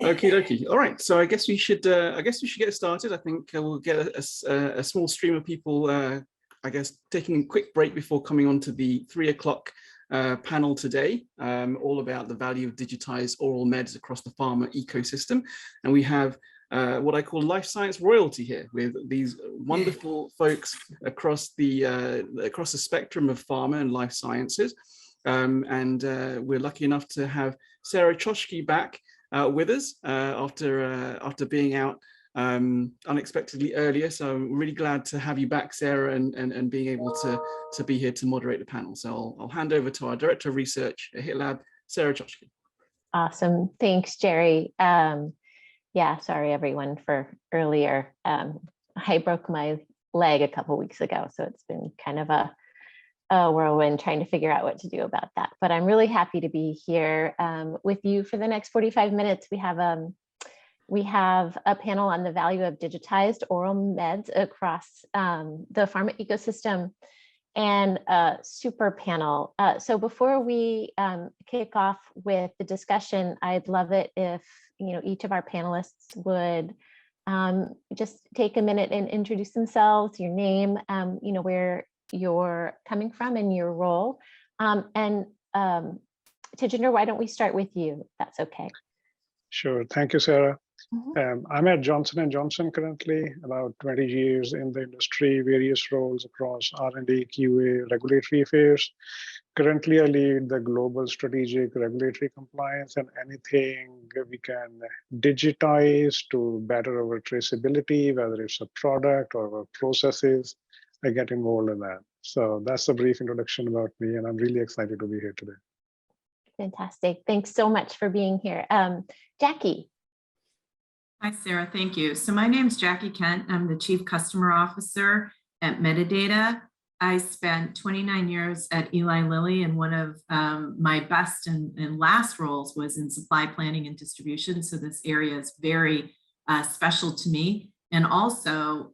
Okie dokie. All right. So I guess we should. Get started. I think we'll get a small stream of people. I guess taking a quick break before coming on to the 3 o'clock panel today, all about the value of digitized oral meds across the pharma ecosystem, and we have what I call life science royalty here, with these wonderful folks across the spectrum of pharma and life sciences, and we're lucky enough to have Sara Chokshi back with us after being out unexpectedly earlier. So I'm really glad to have you back, Sara, and being able to be here to moderate the panel. So I'll hand over to our Director of Research at HITLAB, Sara Chokshi. Awesome. Thanks, Jerry. Yeah, sorry everyone for earlier. I broke my leg a couple weeks ago, so it's been kind of a whirlwind trying to figure out what to do about that. But I'm really happy to be here with you for the next 45 minutes. We have a panel on the value of digitized oral meds across the pharma ecosystem, and a super panel. So before we kick off with the discussion, I'd love it if each of our panelists would just take a minute and introduce themselves, your name, where you're coming from and your role. And Teginder, why don't we start with you, if that's okay? Sure. Thank you, Sara. I'm at Johnson & Johnson currently, about 20 years in the industry, various roles across R&D, QA, regulatory affairs. Currently, I lead the global strategic regulatory compliance, and anything we can digitize to better our traceability, whether it's a product or our processes, I get involved in that. So that's a brief introduction about me, and I'm really excited to be here today. Fantastic. Thanks so much for being here. Jackie. Hi, Sara. Thank you. So my name is Jackie Kent. I'm the Chief Customer Officer at Medidata. I spent 29 years at Eli Lilly, and one of my best and last roles was in supply planning and distribution. So this area is very special to me. And also,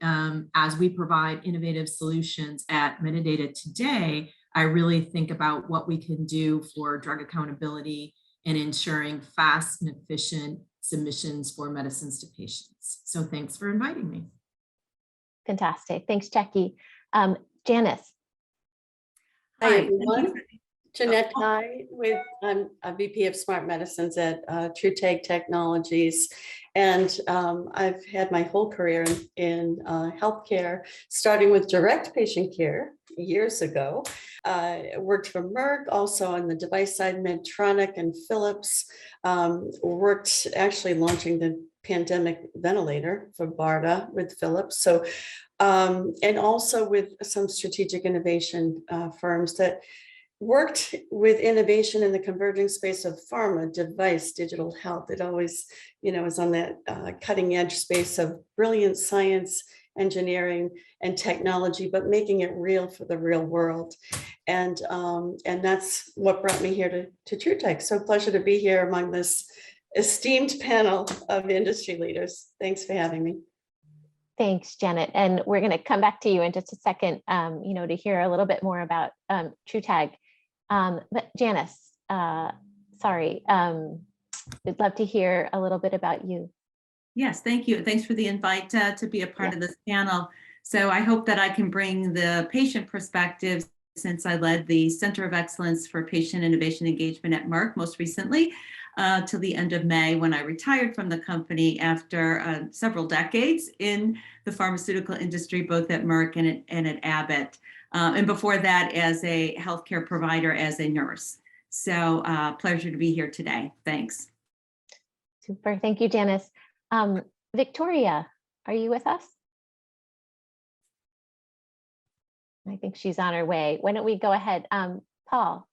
as we provide innovative solutions at Medidata today, I really think about what we can do for drug accountability and ensuring fast and efficient submissions for medicines to patients. So thanks for inviting me. Fantastic. Thanks, Jackie. Janice. Hi, everyone. Jeannette, I'm a VP of Smart Medicines at TruTag Technologies. And I've had my whole career in healthcare, starting with direct patient care years ago. Worked for Merck, also on the device side, Medtronic and Philips. Worked actually launching the pandemic ventilator for BARDA with Philips. So, and also with some strategic innovation firms that worked with innovation in the converging space of pharma, device, digital health. It always, is on that cutting edge space of brilliant science, engineering, and technology, but making it real for the real world. And that's what brought me here to TruTag. So pleasure to be here among this esteemed panel of industry leaders. Thanks for having me. Thanks, Janet. And we're going to come back to you in just a second, to hear a little bit more about TruTag. But Janice, sorry, we'd love to hear a little bit about you. Yes, thank you. Thanks for the invite to be a part of this panel. So I hope that I can bring the patient perspective, since I led the Center of Excellence for Patient Innovation Engagement at Merck most recently, till the end of May, when I retired from the company after several decades in the pharmaceutical industry, both at Merck and at Abbott. And before that, as a healthcare provider, as a nurse. So pleasure to be here today. Thanks. Super. Thank you, Janice. Victoria, are you with us? I think she's on her way. Why don't we go ahead? Paul.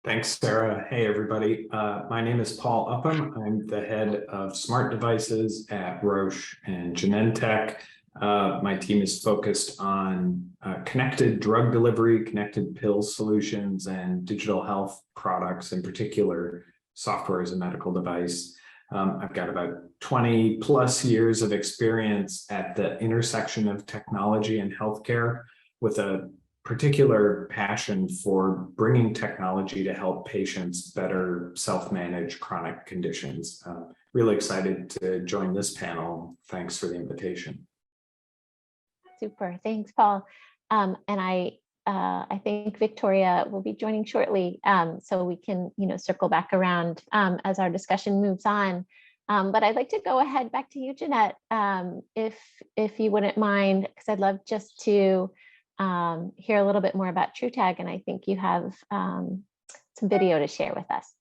Thanks, Sara. Hey, everybody. My name is Paul Upham. I'm the head of smart devices at Roche and Genentech. My team is focused on connected drug delivery, connected pill solutions, and digital health products, in particular, software as a medical device. I've got about 20 plus years of experience at the intersection of technology and healthcare, with a particular passion for bringing technology to help patients better self-manage chronic conditions. really excited to join this panel. Thanks for the invitation. Super, thanks, Paul. And I think Victoria will be joining shortly, so we can, circle back around as our discussion moves on. But I'd like to go ahead back to you, Jeannette, if you wouldn't mind, because I'd love just to hear a little bit more about TruTag, and I think you have some video to share with us.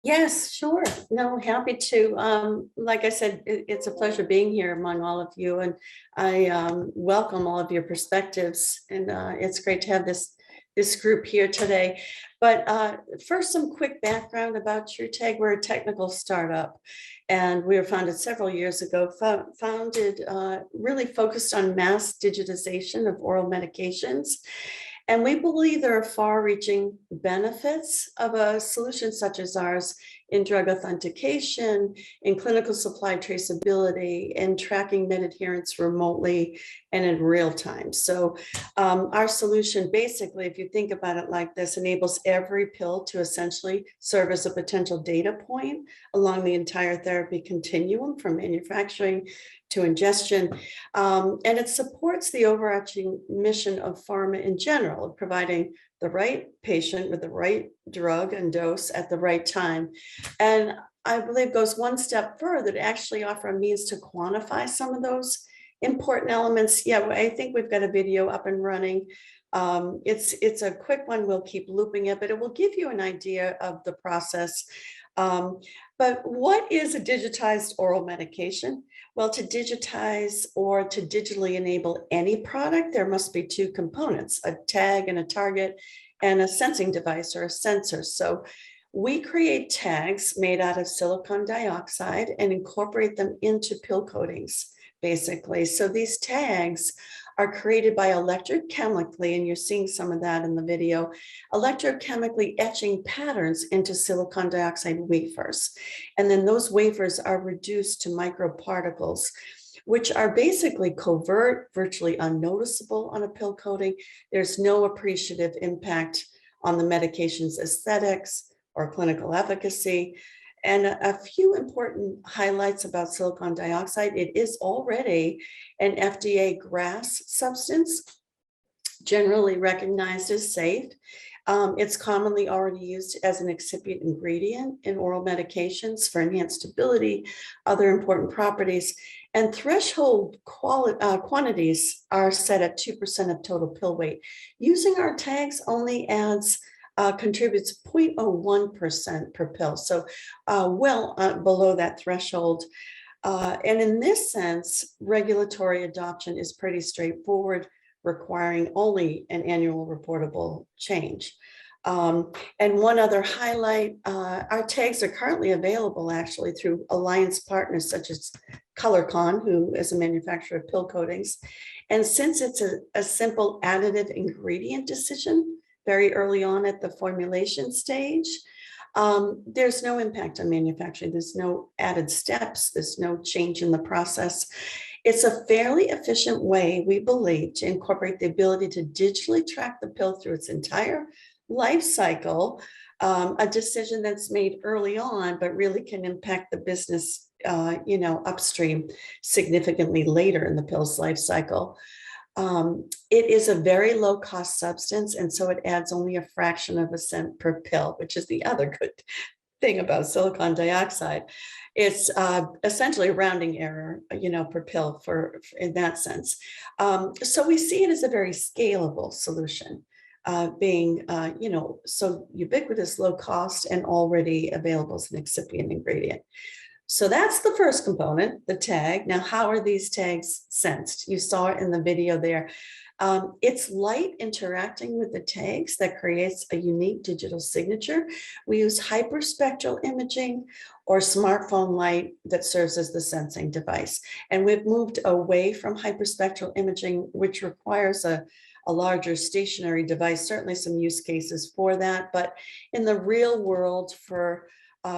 Yes, sure. No, happy to. Like I said, it's a pleasure being here among all of you, and I welcome all of your perspectives. And it's great to have this group here today. But first, some quick background about TruTag. We're a technical startup, and we were founded several years ago. Founded really focused on mass digitization of oral medications. And we believe there are far-reaching benefits of a solution such as ours in drug authentication, in clinical supply traceability, in tracking med adherence remotely and in real time. So our solution, basically, if you think about it like this, enables every pill to essentially serve as a potential data point along the entire therapy continuum from manufacturing to ingestion. And it supports the overarching mission of pharma in general, of providing the right patient with the right drug and dose at the right time. And I believe goes one step further to actually offer a means to quantify some of those important elements. Yeah, I think we've got a video up and running. It's a quick one. We'll keep looping it, but it will give you an idea of the process. But what is a digitized oral medication? Well, to digitize or to digitally enable any product, there must be two components, a tag and a target, and a sensing device or a sensor. So we create tags made out of silicon dioxide and incorporate them into pill coatings, basically. So these tags are created by electrochemically, and you're seeing some of that in the video, electrochemically etching patterns into silicon dioxide wafers. And then those wafers are reduced to microparticles, which are basically covert, virtually unnoticeable on a pill coating. There's no appreciative impact on the medication's aesthetics or clinical efficacy. And a few important highlights about silicon dioxide: it is already an FDA GRAS substance, generally recognized as safe. It's commonly already used as an excipient ingredient in oral medications for enhanced stability, other important properties, and threshold quantities are set at 2% of total pill weight. Using our tags only contributes 0.01% per pill, so well below that threshold. And in this sense, regulatory adoption is pretty straightforward, requiring only an annual reportable change. And one other highlight, our tags are currently available actually through alliance partners such as ColorCon, who is a manufacturer of pill coatings. And since it's a simple additive ingredient decision very early on at the formulation stage, there's no impact on manufacturing. There's no added steps. There's no change in the process. It's a fairly efficient way, we believe, to incorporate the ability to digitally track the pill through its entire life cycle, a decision that's made early on, but really can impact the business, upstream significantly later in the pill's life cycle. It is a very low cost substance, and so it adds only a fraction of a cent per pill, which is the other good thing about silicon dioxide. It's essentially a rounding error, per pill in that sense. So we see it as a very scalable solution, being, so ubiquitous, low cost, and already available as an excipient ingredient. So that's the first component, the tag. Now, how are these tags sensed? You saw it in the video there. It's light interacting with the tags that creates a unique digital signature. We use hyperspectral imaging or smartphone light that serves as the sensing device. And we've moved away from hyperspectral imaging, which requires a larger stationary device, certainly some use cases for that. But in the real world, for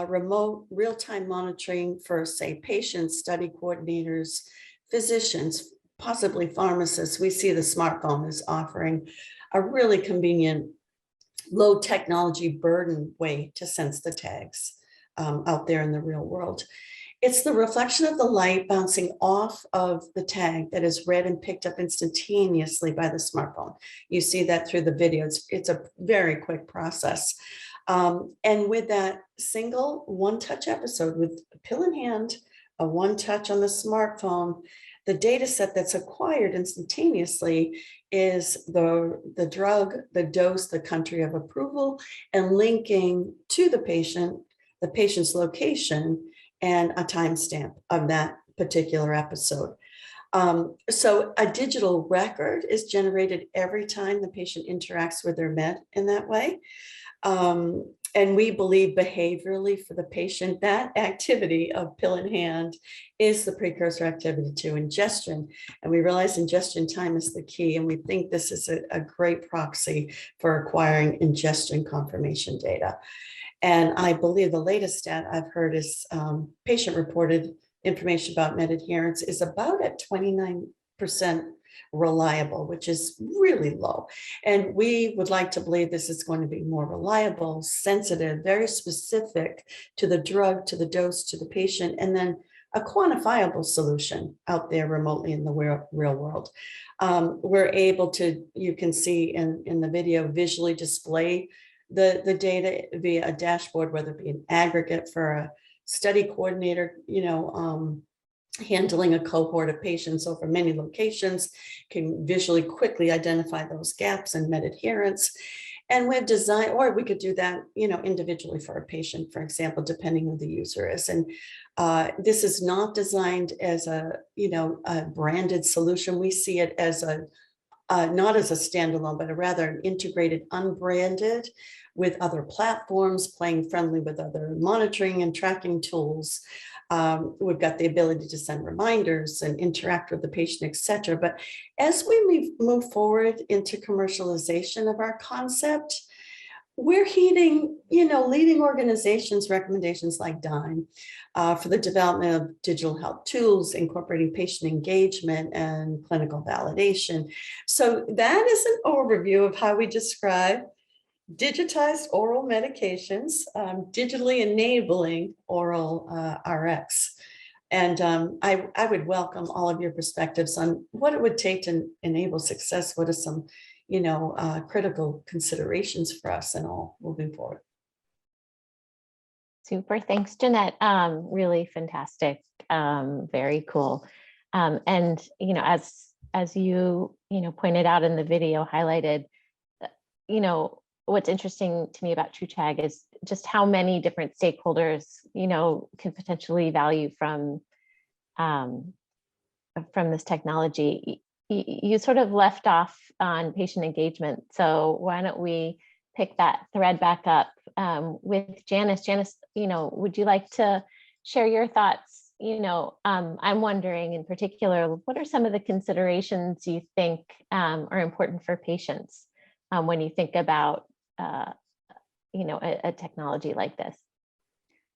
remote real-time monitoring for, say, patients, study coordinators, physicians, possibly pharmacists, we see the smartphone as offering a really convenient, low technology burden way to sense the tags. out there in the real world. It's the reflection of the light bouncing off of the tag that is read and picked up instantaneously by the smartphone. You see that through the video. It's a very quick process. And with that single one-touch episode, with a pill in hand, a one-touch on the smartphone, the data set that's acquired instantaneously is the drug, the dose, the country of approval, and linking to the patient's location, and a timestamp of that particular episode. So a digital record is generated every time the patient interacts with their med in that way. And we believe behaviorally for the patient, that activity of pill in hand is the precursor activity to ingestion. And we realize ingestion time is the key. And we think this is a great proxy for acquiring ingestion confirmation data. And I believe the latest stat I've heard is patient-reported information about med adherence is about at 29% reliable, which is really low. And we would like to believe this is going to be more reliable, sensitive, very specific to the drug, to the dose, to the patient, and then a quantifiable solution out there remotely in the real world. We're able to, you can see in the video, visually display the data via a dashboard, whether it be an aggregate for a study coordinator, handling a cohort of patients over many locations, can visually quickly identify those gaps in med adherence. And we've designed, or we could do that, individually for a patient, for example, depending who the user is. And this is not designed as a branded solution. We see it as not as a standalone, but a rather integrated, unbranded, with other platforms, playing friendly with other monitoring and tracking tools. We've got the ability to send reminders and interact with the patient, et cetera. But as we move forward into commercialization of our concept, we're heeding, leading organizations' recommendations like DIME for the development of digital health tools, incorporating patient engagement and clinical validation. So that is an overview of how we describe digitized oral medications, digitally enabling oral RX. And I would welcome all of your perspectives on what it would take to enable success. What are some critical considerations for us and all moving forward. Super, thanks, Jeannette. Really fantastic, very cool. And as you pointed out in the video, highlighted, what's interesting to me about TruTag is just how many different stakeholders can potentially value from this technology. You sort of left off on patient engagement. So why don't we pick that thread back up with Janice. Janice, would you like to share your thoughts? I'm wondering in particular, what are some of the considerations you think are important for patients when you think about a technology like this?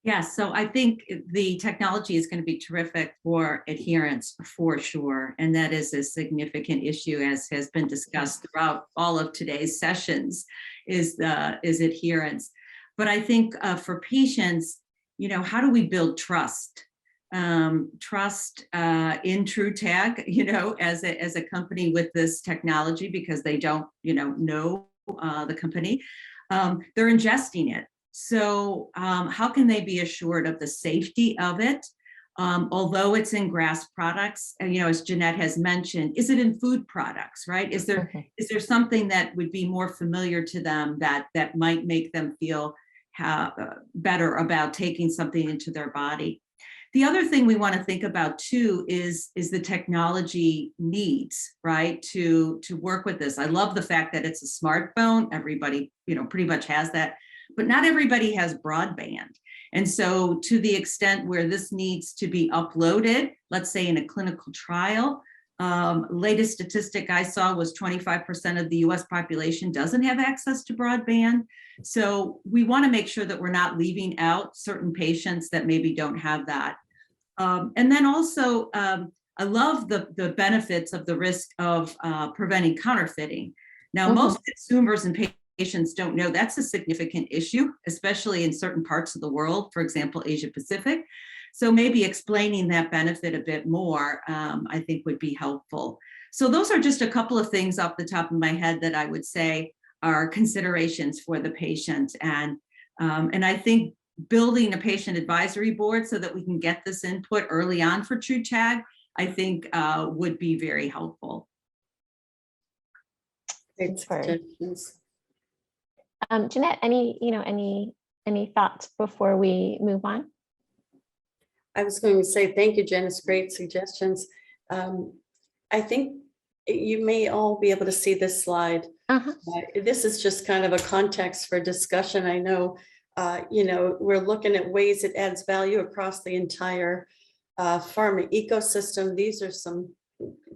Yeah, so I think the technology is going to be terrific for adherence for sure. And that is a significant issue, as has been discussed throughout all of today's sessions, is adherence. But I think for patients, how do we build trust? Trust in TruTag, as a company with this technology, because they don't, know the company. They're ingesting it. So how can they be assured of the safety of it? Although it's in GRAS products, as Jeannette has mentioned, is it in food products, right? Is there something that would be more familiar to them that might make them feel better about taking something into their body? The other thing we want to think about too is the technology needs, right, to work with this. I love the fact that it's a smartphone. Everybody, pretty much has that, but not everybody has broadband. And so to the extent where this needs to be uploaded, let's say in a clinical trial, latest statistic I saw was 25% of the US population doesn't have access to broadband. So we want to make sure that we're not leaving out certain patients that maybe don't have that. And then also, I love the benefits of the risk of preventing counterfeiting. Now, most consumers and patients don't know, that's a significant issue, especially in certain parts of the world, for example, Asia Pacific. So maybe explaining that benefit a bit more, I think would be helpful. So those are just a couple of things off the top of my head that I would say are considerations for the patient. And I think building a patient advisory board so that we can get this input early on for TruTag, I think would be very helpful. Great suggestions. Jeannette, any thoughts before we move on? I was going to say thank you, Janice. Great suggestions. I think you may all be able to see this slide. This is just kind of a context for discussion. I know, we're looking at ways it adds value across the entire pharma ecosystem. These are some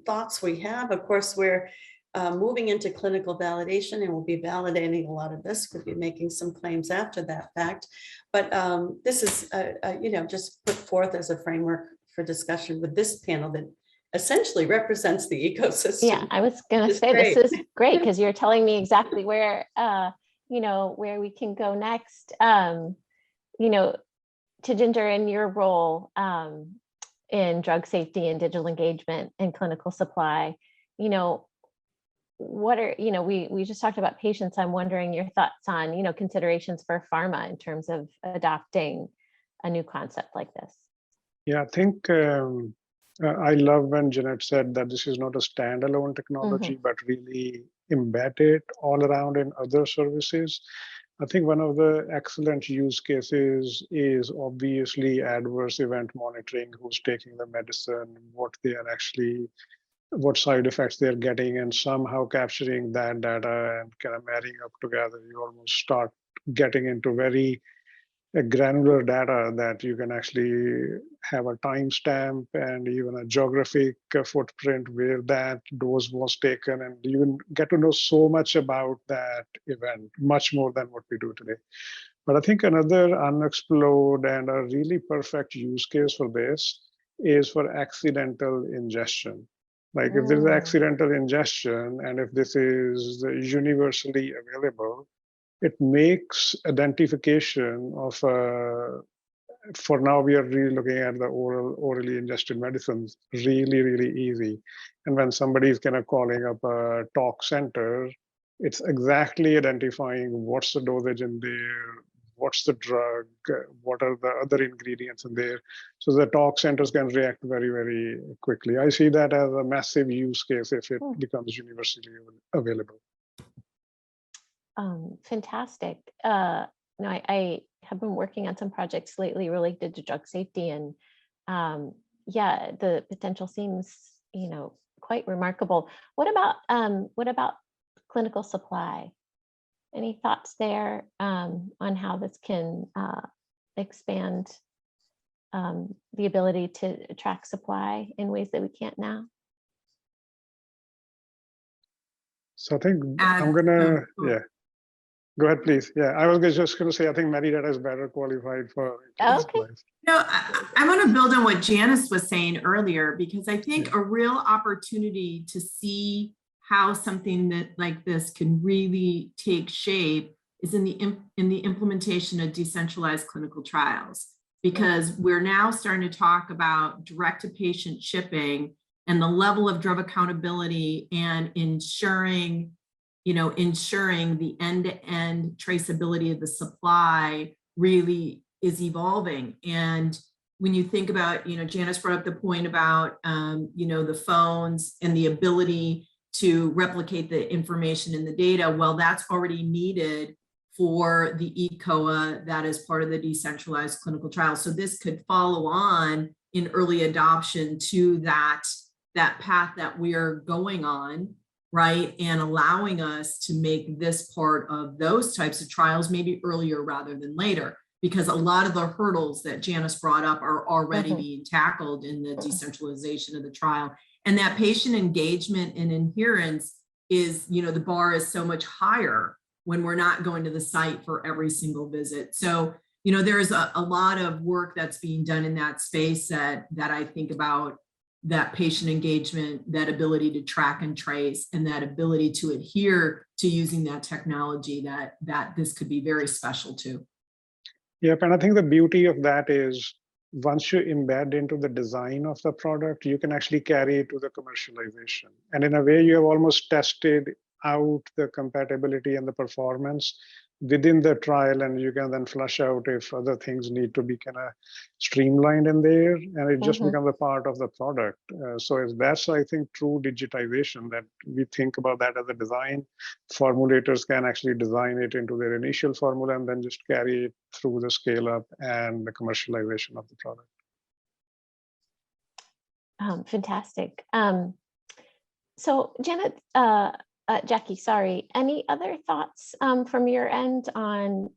thoughts we have. Of course, we're moving into clinical validation, and we'll be validating a lot of this. We'll be making some claims after that fact. But this is, just put forth as a framework for discussion with this panel that essentially represents the ecosystem. Yeah, I was going to say great. This is great because you're telling me exactly where, where we can go next. Teginder, in your role in drug safety and digital engagement and clinical supply, what are, we just talked about patients. I'm wondering your thoughts on, considerations for pharma in terms of adopting a new concept like this. Yeah, I think I love when Jeannette said that this is not a standalone technology, but really embed it all around in other services. I think one of the excellent use cases is obviously adverse event monitoring, who's taking the medicine, what side effects they're getting, and somehow capturing that data and kind of marrying up together. You almost start getting into very granular data that you can actually have a timestamp and even a geographic footprint where that dose was taken, and you can get to know so much about that event, much more than what we do today. But I think another unexplored and a really perfect use case for this is for accidental ingestion. Like if there's accidental ingestion, and if this is universally available, it makes identification of, for now, we are really looking at the orally ingested medicines really, really easy. And when somebody is kind of calling up a talk center, it's exactly identifying what's the dosage in there, what's the drug, what are the other ingredients in there. So the talk centers can react very, very quickly. I see that as a massive use case if it becomes universally available. Fantastic. I have been working on some projects lately related to drug safety, and the potential seems, quite remarkable. What about clinical supply? Any thoughts there on how this can expand the ability to track supply in ways that we can't now? So I think I'm gonna, Go ahead, please. Yeah, I was just going to say, I think Medidata is better qualified for this place. I want to build on what Janice was saying earlier, because I think a real opportunity to see how something that like this can really take shape is in the implementation of decentralized clinical trials, because we're now starting to talk about direct-to-patient shipping and the level of drug accountability and ensuring the end-to-end traceability of the supply really is evolving. And when you think about, Janice brought up the point about, the phones and the ability to replicate the information in the data, well, that's already needed for the ECOA that is part of the decentralized clinical trial. So this could follow on in early adoption to that path that we are going on, right? And allowing us to make this part of those types of trials maybe earlier rather than later, because a lot of the hurdles that Janice brought up are already being tackled in the decentralization of the trial. And that patient engagement and adherence is, the bar is so much higher when we're not going to the site for every single visit. So, there's a lot of work that's being done in that space that I think about, that patient engagement, that ability to track and trace, and that ability to adhere to using that technology, that this could be very special too. Yep, and I think the beauty of that is once you embed into the design of the product, you can actually carry it to the commercialization. And in a way, you have almost tested out the compatibility and the performance within the trial, and you can then flush out if other things need to be kind of streamlined in there, and it just becomes a part of the product. So that's, I think, true digitization, that we think about that as a design. Formulators can actually design it into their initial formula and then just carry it through the scale up and the commercialization of the product. Fantastic. So Janet, Jackie, sorry, any other thoughts from your end on,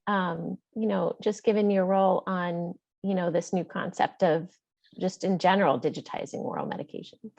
just given your role on, this new concept of just in general digitizing oral medications?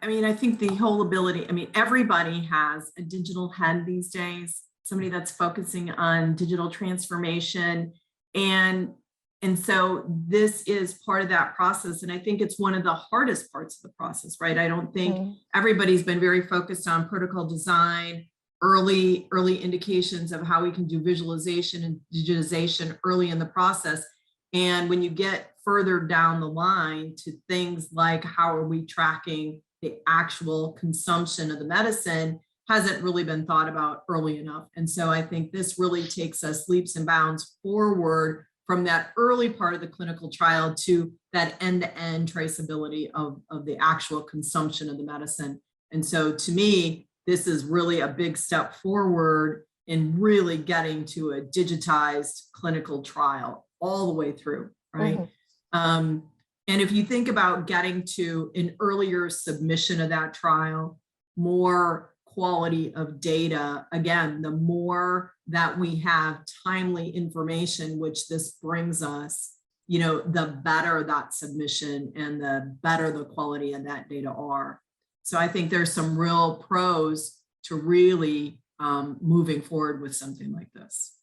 I mean, I think the whole ability, everybody has a digital head these days, somebody that's focusing on digital transformation. And so this is part of that process. And I think it's one of the hardest parts of the process, right? I don't think everybody's been very focused on protocol design, early indications of how we can do visualization and digitization early in the process. And when you get further down the line to things like how are we tracking the actual consumption of the medicine, hasn't really been thought about early enough. And so I think this really takes us leaps and bounds forward from that early part of the clinical trial to that end-to-end traceability of the actual consumption of the medicine. And so to me, this is really a big step forward in really getting to a digitized clinical trial all the way through, right? And if you think about getting to an earlier submission of that trial, more quality of data, again, the more that we have timely information, which this brings us, the better that submission and the better the quality of that data are. So I think there's some real pros to really moving forward with something like this.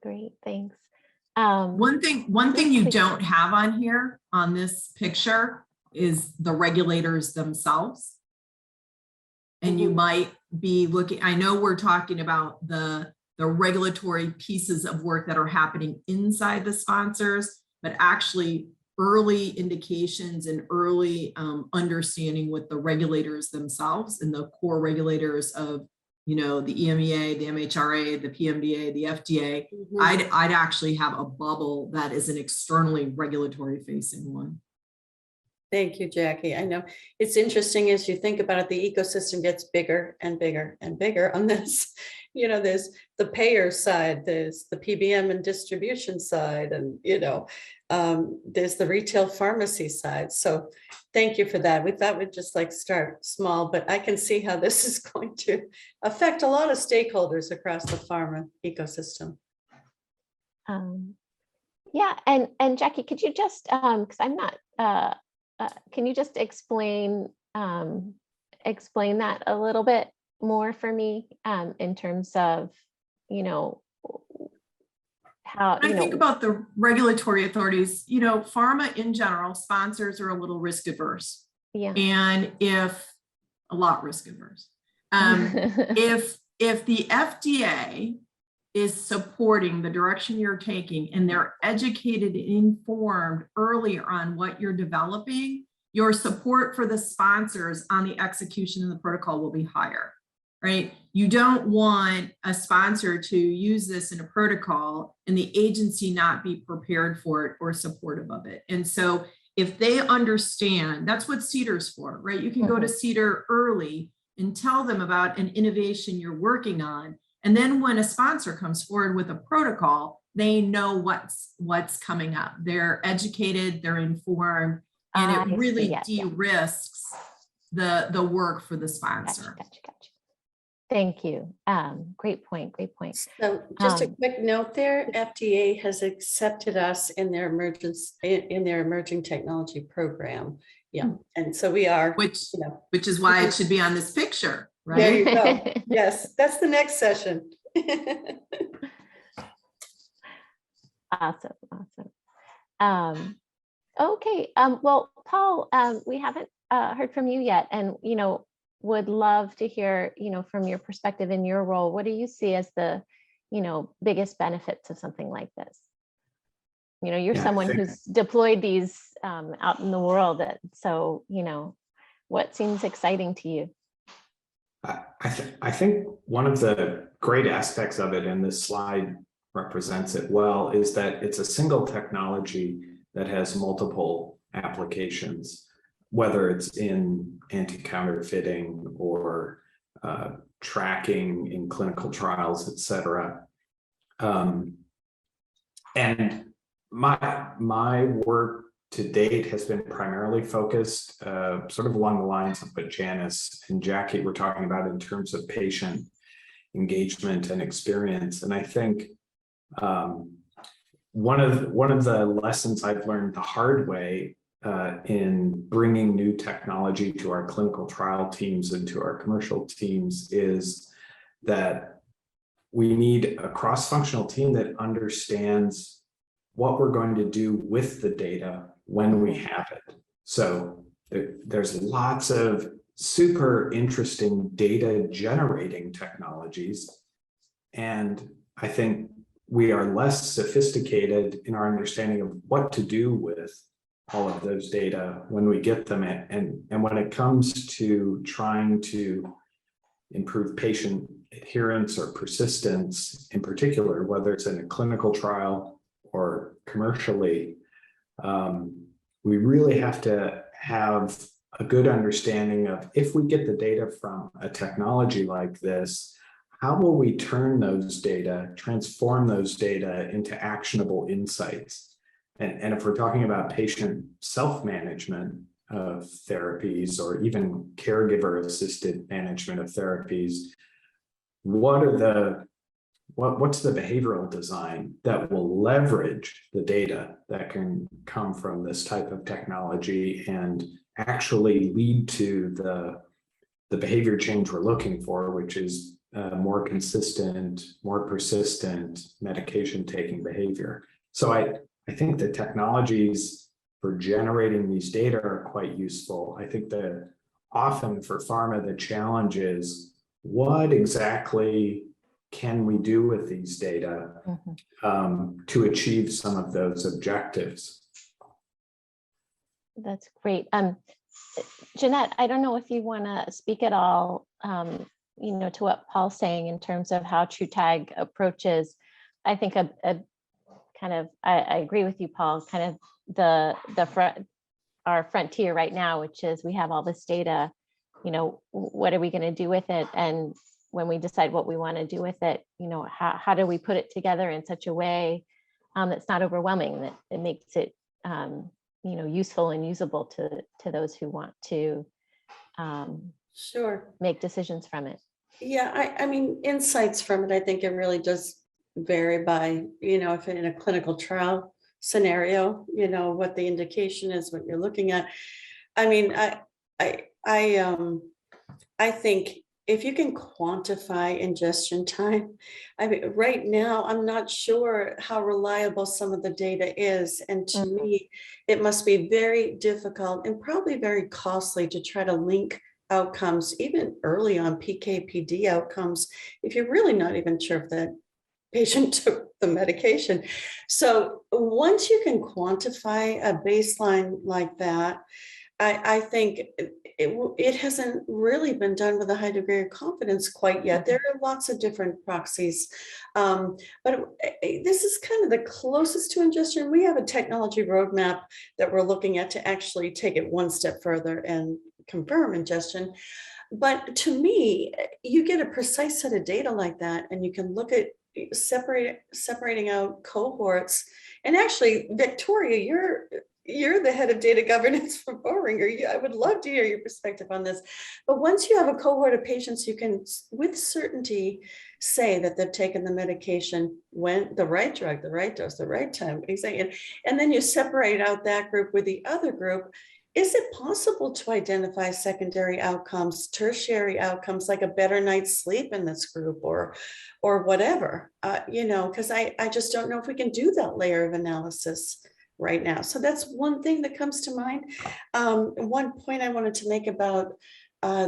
Great, thanks. One thing you don't have on here on this picture is the regulators themselves. And you might be looking, I know we're talking about the regulatory pieces of work that are happening inside the sponsors, but actually early indications and early understanding with the regulators themselves and the core regulators of, the EMEA, the MHRA, the PMDA, the FDA. I'd actually have a bubble that is an externally regulatory facing one. Thank you, Jackie. I know it's interesting as you think about it, the ecosystem gets bigger and bigger and bigger on this. There's the payer side, there's the PBM and distribution side, and, there's the retail pharmacy side. So thank you for that. We thought we'd just start small, but I can see how this is going to affect a lot of stakeholders across the pharma ecosystem. Yeah, and Jackie, could you just, because I'm not, can you just explain that a little bit more for me in terms of, how I think about the regulatory authorities, pharma in general, sponsors are a little risk averse. Yeah. And a lot risk averse. If the FDA is supporting the direction you're taking and they're educated and informed earlier on what you're developing, your support for the sponsors on the execution of the protocol will be higher, right? You don't want a sponsor to use this in a protocol and the agency not be prepared for it or supportive of it. And so if they understand, that's what CDER's for, right? You can go to CDER early and tell them about an innovation you're working on. And then when a sponsor comes forward with a protocol, they know what's coming up. They're educated, they're informed, and it really de-risks the work for the sponsor. Gotcha. Thank you. Great point. So just a quick note there, FDA has accepted us in their emerging technology program. Yeah, and so we are, which is why it should be on this picture, right? There you go. Yes, that's the next session. Awesome. Okay, well, Paul, we haven't heard from you yet, and would love to hear from your perspective in your role. What do you see as the biggest benefits of something like this? You're someone who's deployed these out in the world, so what seems exciting to you? I think one of the great aspects of it, and this slide represents it well, is that it's a single technology that has multiple applications, whether it's in anti-counterfeiting or tracking in clinical trials, et cetera. And my work to date has been primarily focused sort of along the lines of what Janice and Jackie were talking about in terms of patient engagement and experience. And I think one of the lessons I've learned the hard way in bringing new technology to our clinical trial teams and to our commercial teams is that we need a cross-functional team that understands what we're going to do with the data when we have it. So there's lots of super interesting data generating technologies. And I think we are less sophisticated in our understanding of what to do with all of those data when we get them. And when it comes to trying to improve patient adherence or persistence in particular, whether it's in a clinical trial or commercially, we really have to have a good understanding of, if we get the data from a technology like this, how will we turn those data, transform those data into actionable insights? And if we're talking about patient self-management of therapies, or even caregiver-assisted management of therapies, what's the behavioral design that will leverage the data that can come from this type of technology and actually lead to the behavior change we're looking for, which is more consistent, more persistent medication-taking behavior. So I think the technologies for generating these data are quite useful. I think that often for pharma, the challenge is, what exactly can we do with these data to achieve some of those objectives? That's great. Jeannette, I don't know if you want to speak at all, to what Paul's saying in terms of how TruTag approaches. I think I agree with you, Paul, kind of our frontier right now, which is we have all this data, what are we going to do with it? And when we decide what we want to do with it, how do we put it together in such a way that's not overwhelming, that it makes it, useful and usable to those who want to Sure. make decisions from it. Yeah, I mean, insights from it, I think it really does vary by, if in a clinical trial scenario, what the indication is, what you're looking at. I mean, I think if you can quantify ingestion time, I mean, right now, I'm not sure how reliable some of the data is. And to me, it must be very difficult and probably very costly to try to link outcomes, even early on PK/PD outcomes, if you're really not even sure if that patient took the medication. So once you can quantify a baseline like that, I think it hasn't really been done with a high degree of confidence quite yet. There are lots of different proxies, but this is kind of the closest to ingestion. We have a technology roadmap that we're looking at to actually take it one step further and confirm ingestion. But to me, you get a precise set of data like that, and you can look at separating out cohorts. And actually, Victoria, you're the head of data governance for Boehringer. I would love to hear your perspective on this. But once you have a cohort of patients, you can with certainty say that they've taken the medication, when the right drug, the right dose, the right time, and then you separate out that group with the other group. Is it possible to identify secondary outcomes, tertiary outcomes, like a better night's sleep in this group, or whatever, because I just don't know if we can do that layer of analysis right now. So that's one thing that comes to mind. One point I wanted to make about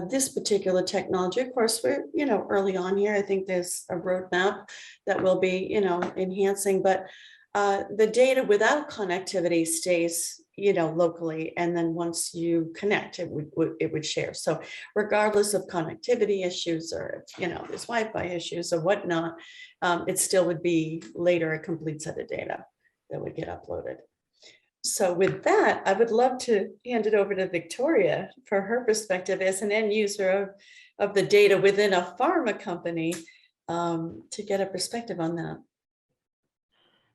this particular technology, of course, we're, early on here. I think there's a roadmap that will be, enhancing, but the data without connectivity stays, locally. And then once you connect, it would share. So regardless of connectivity issues, or if, there's Wi-Fi issues or whatnot, it still would be later a complete set of data that would get uploaded. So with that, I would love to hand it over to Victoria for her perspective as an end user of the data within a pharma company, to get a perspective on that.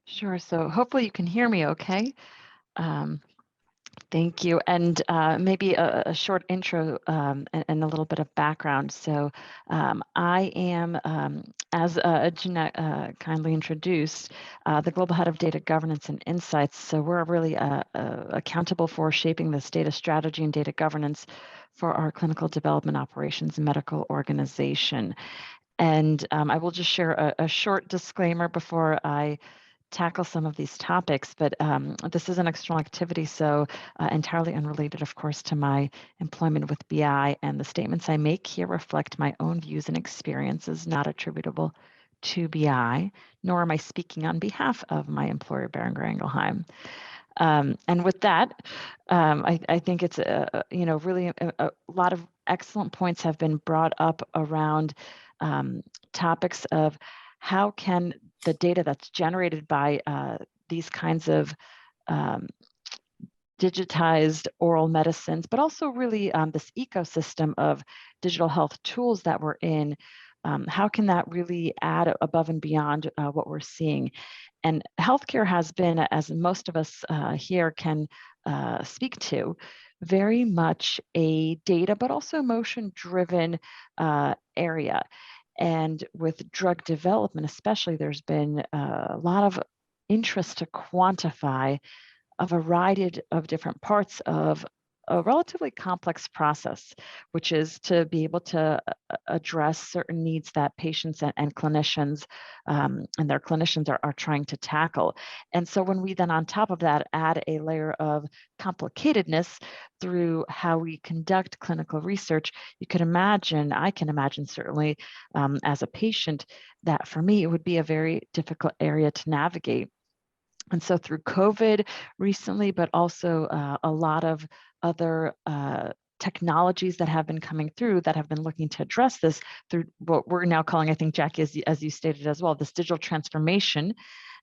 Sure. So hopefully you can hear me okay. Thank you. And maybe a short intro and a little bit of background. So I am, as Jeannette kindly introduced, the Global Head of Data Governance and Insights. So we're really accountable for shaping this data strategy and data governance for our clinical development operations medical organization. And I will just share a short disclaimer before I tackle some of these topics, but this is an external activity, so entirely unrelated, of course, to my employment with BI, and the statements I make here reflect my own views and experiences, not attributable to BI, nor am I speaking on behalf of my employer, Boehringer Ingelheim. And with that, I think it's really a lot of excellent points have been brought up around topics of how can the data that's generated by these kinds of digitized oral medicines, but also really this ecosystem of digital health tools that we're in, how can that really add above and beyond what we're seeing? And healthcare has been, as most of us here can speak to, very much a data, but also emotion-driven area. And with drug development, especially, there's been a lot of interest to quantify a variety of different parts of a relatively complex process, which is to be able to address certain needs that patients and clinicians and their clinicians are trying to tackle. And so when we then on top of that add a layer of complicatedness through how we conduct clinical research, you can imagine, I can imagine certainly as a patient, that for me, it would be a very difficult area to navigate. And so through COVID recently, but also a lot of other technologies that have been coming through that have been looking to address this through what we're now calling, I think, Jackie, as you stated as well, this digital transformation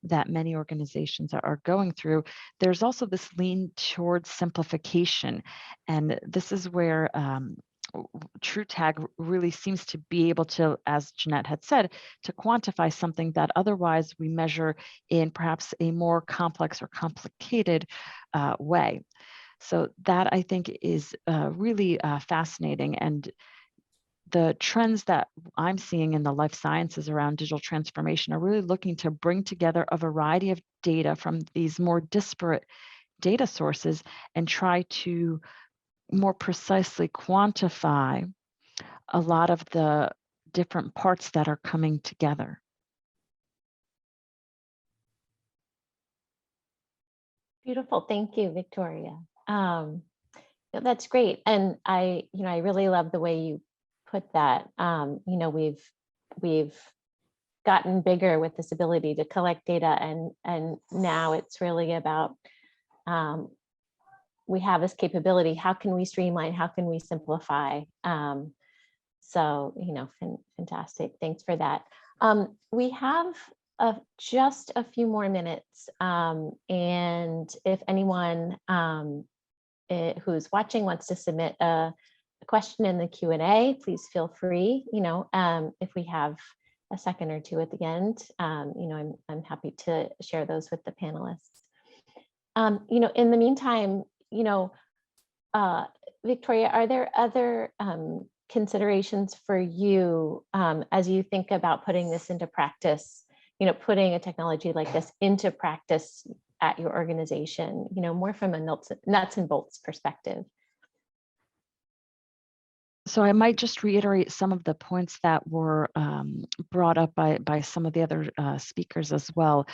that many organizations are going through. There's also this lean towards simplification. And this is where TruTag really seems to be able to, as Jeannette had said, to quantify something that otherwise we measure in perhaps a more complex or complicated way. So that, I think, is really fascinating. And the trends that I'm seeing in the life sciences around digital transformation are really looking to bring together a variety of data from these more disparate data sources and try to more precisely quantify a lot of the different parts that are coming together. Beautiful. Thank you, Victoria. That's great. And I really love the way you put that. We've gotten bigger with this ability to collect data, and now it's really about we have this capability. How can we streamline? How can we simplify? So, fantastic. Thanks for that. We have just a few more minutes. And if anyone who's watching wants to submit a question in the Q&A, please feel free. If we have a second or two at the end, I'm happy to share those with the panelists. In the meantime, Victoria, are there other considerations for you as you think about putting this into practice, putting a technology like this into practice at your organization, more from a nuts and bolts perspective? So I might just reiterate some of the points that were brought up by some of the other speakers as well.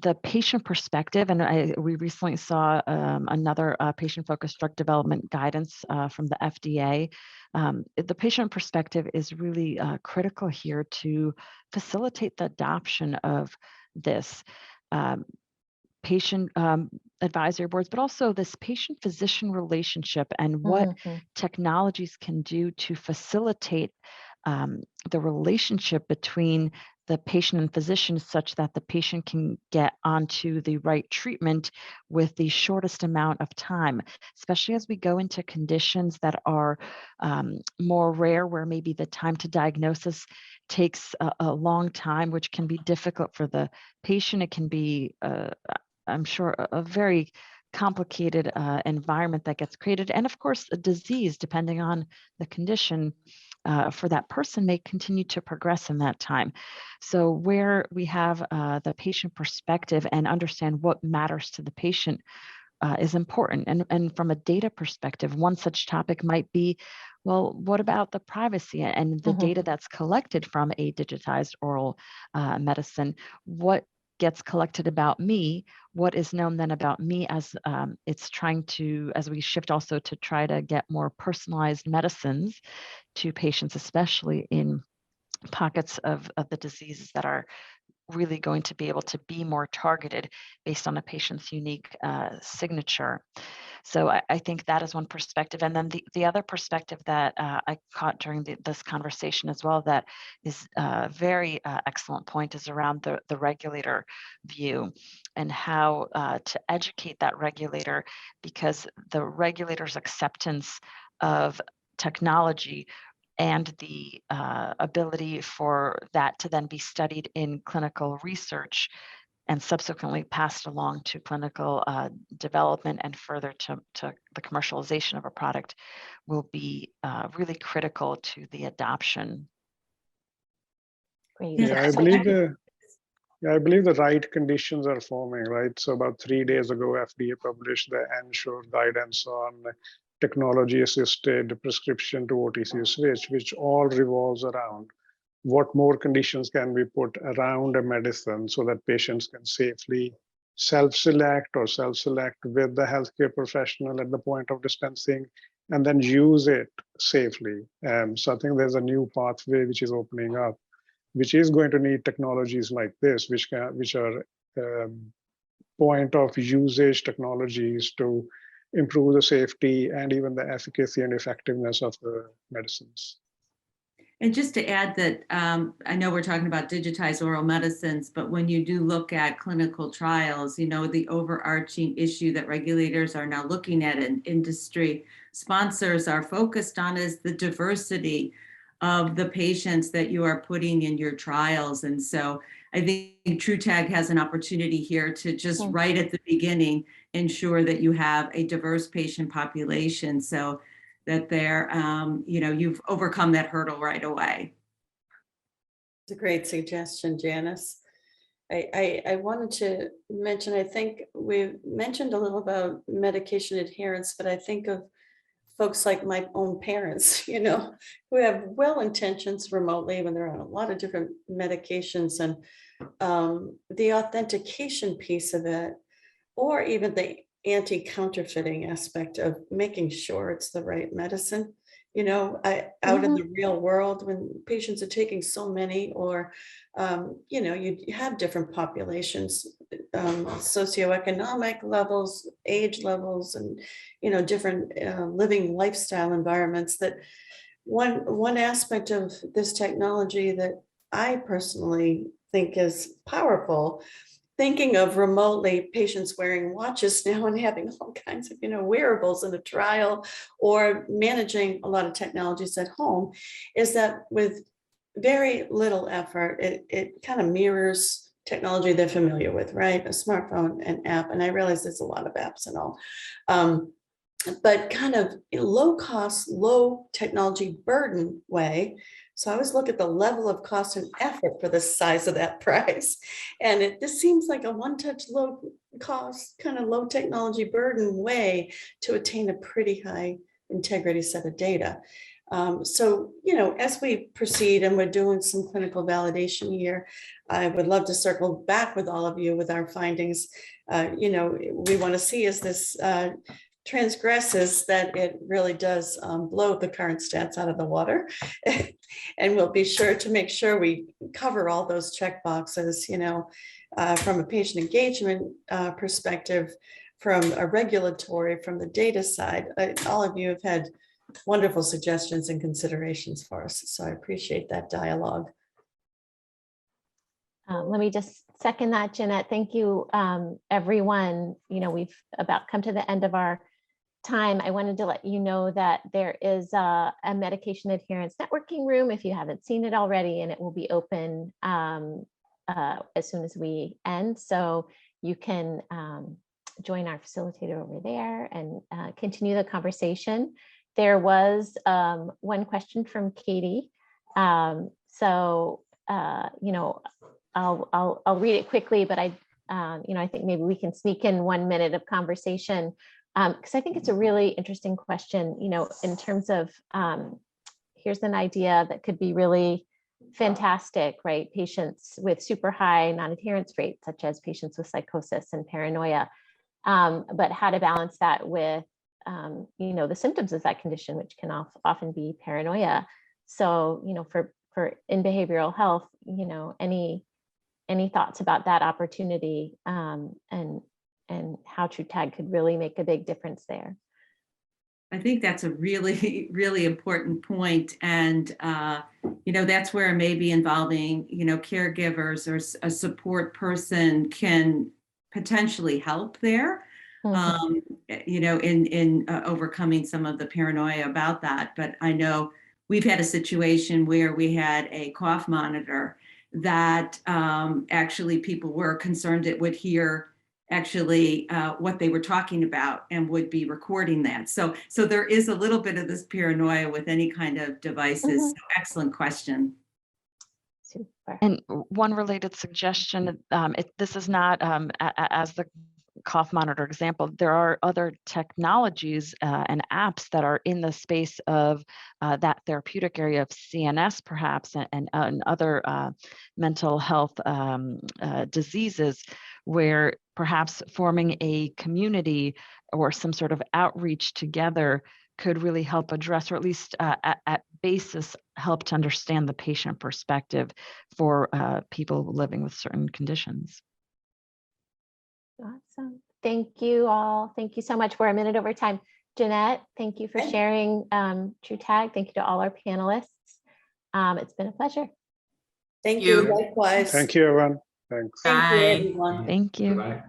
the patient perspective, and we recently saw another patient-focused drug development guidance from the FDA. The patient perspective is really critical here to facilitate the adoption of this. Patient advisory boards, but also this patient-physician relationship and what technologies can do to facilitate the relationship between the patient and physician such that the patient can get onto the right treatment with the shortest amount of time, especially as we go into conditions that are more rare, where maybe the time to diagnosis takes a long time, which can be difficult for the patient. It can be, I'm sure, a very complicated environment that gets created. And of course, a disease, depending on the condition, for that person may continue to progress in that time. So where we have the patient perspective and understand what matters to the patient is important. And from a data perspective, one such topic might be, well, what about the privacy and the data that's collected from a digitized oral medicine? What gets collected about me? What is known then about me as it's trying to, as we shift also to try to get more personalized medicines to patients, especially in pockets of the diseases that are really going to be able to be more targeted based on a patient's unique signature. So I think that is one perspective. And then the other perspective that I caught during this conversation as well, that is a very excellent point, is around the regulator view and how to educate that regulator, because the regulator's acceptance of technology and the ability for that to then be studied in clinical research and subsequently passed along to clinical development and further to the commercialization of a product will be really critical to the adoption. Great. Yeah, I believe the right conditions are forming, right? So about 3 days ago, FDA published the Ensure Guidance on technology-assisted prescription to OTC switch, which all revolves around what more conditions can we put around a medicine so that patients can safely self-select with the healthcare professional at the point of dispensing, and then use it safely. So I think there's a new pathway which is opening up, which is going to need technologies like this, which are point of usage technologies to improve the safety and even the efficacy and effectiveness of the medicines. And just to add that, I know we're talking about digitized oral medicines, but when you do look at clinical trials, you know, the overarching issue that regulators are now looking at and industry sponsors are focused on is the diversity of the patients that you are putting in your trials. And so I think TruTag has an opportunity here to just right at the beginning ensure that you have a diverse patient population, so that they're, you know, you've overcome that hurdle right away. It's a great suggestion, Janice. I wanted to mention, I think we mentioned a little about medication adherence, but I think of folks like my own parents, you know, who have well intentions remotely when they're on a lot of different medications, and the authentication piece of it, or even the anti-counterfeiting aspect of making sure it's the right medicine. You know, out in the real world, when patients are taking so many, or, you know, you have different populations, socioeconomic levels, age levels, and, you know, different living lifestyle environments. That one aspect of this technology that I personally think is powerful, thinking of remotely patients wearing watches now and having all kinds of, you know, wearables in a trial, or managing a lot of technologies at home, is that with very little effort, it kind of mirrors technology they're familiar with, right? A smartphone, an app, and I realize there's a lot of apps and all, but kind of low cost, low technology burden way. So I always look at the level of cost and effort for the size of that price. And it just seems like a one-touch, low cost, kind of low technology burden way to attain a pretty high integrity set of data. So, as we proceed and we're doing some clinical validation here, I would love to circle back with all of you with our findings. We want to see as this transgresses that it really does blow the current stats out of the water. And we'll be sure to make sure we cover all those check boxes, from a patient engagement perspective, from a regulatory, from the data side. All of you have had wonderful suggestions and considerations for us. So I appreciate that dialogue. Let me just second that, Jeannette. Thank you, everyone. We've about come to the end of our time. I wanted to let you know that there is a medication adherence networking room if you haven't seen it already, and it will be open as soon as we end. So you can join our facilitator over there and continue the conversation. There was one question from Katie. I'll read it quickly, but I think maybe we can sneak in 1 minute of conversation because I think it's a really interesting question, in terms of here's an idea that could be really fantastic, right? Patients with super high non-adherence rates, such as patients with psychosis and paranoia, but how to balance that with the symptoms of that condition, which can often be paranoia. So, for in behavioral health, any thoughts about that opportunity and how TruTag could really make a big difference there? I think that's a really, really important point. And, that's where maybe involving, caregivers or a support person can potentially help there. In overcoming some of the paranoia about that. But I know we've had a situation where we had a cough monitor that actually people were concerned it would hear actually what they were talking about and would be recording that. So there is a little bit of this paranoia with any kind of devices. So excellent question. Super. And one related suggestion, this is not as the cough monitor example, there are other technologies and apps that are in the space of that therapeutic area of CNS perhaps and other mental health diseases, where perhaps forming a community or some sort of outreach together could really help address, or at least at basis, help to understand the patient perspective for people living with certain conditions. Awesome. Thank you all. Thank you so much. We're a minute over time. Jeannette, thank you for sharing TruTag. Thank you to all our panelists. It's been a pleasure. Thank you. Likewise. Thank you, everyone. Thanks. Thank you, everyone. Thank you. Bye.